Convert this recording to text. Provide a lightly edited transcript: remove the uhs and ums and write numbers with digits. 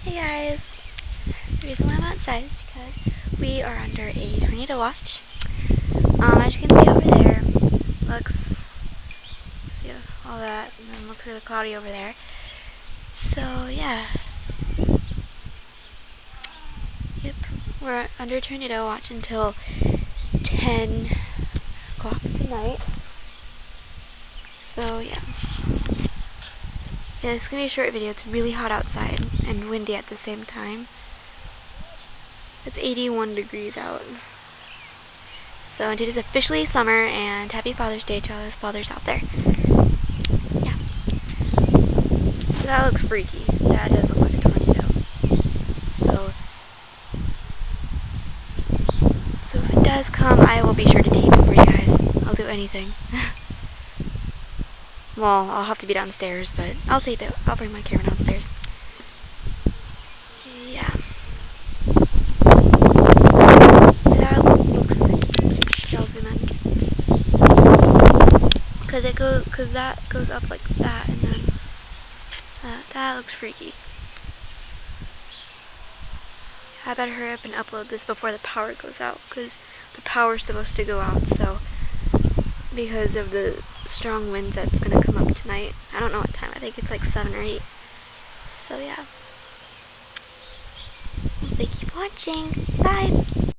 Hey guys, the reason why I'm outside is because we are under a tornado watch. As you can see over there, looks, see all that, and then looks really cloudy over there. So yeah, yep, we're under tornado watch until 10 o'clock tonight. So yeah, it's gonna be a short video. It's really hot outside and windy at the same time. It's 81 degrees out. So it is officially summer, and happy Father's Day to all those fathers out there. Yeah. So that looks freaky. That does look like a tornado. So if it does come, I will be sure to tape it for you guys. I'll do anything. Well, I'll have to be downstairs, but I'll tape it. I'll bring my camera downstairs. Yeah. That looks like I'll zoom in. Cause that goes up like that, and then that looks freaky. I better hurry up and upload this before the power goes out, because the power's supposed to go out, so because of the strong winds that's going to come up tonight. I don't know what time. I think it's like 7 or 8. So yeah. Thank you for watching. Bye.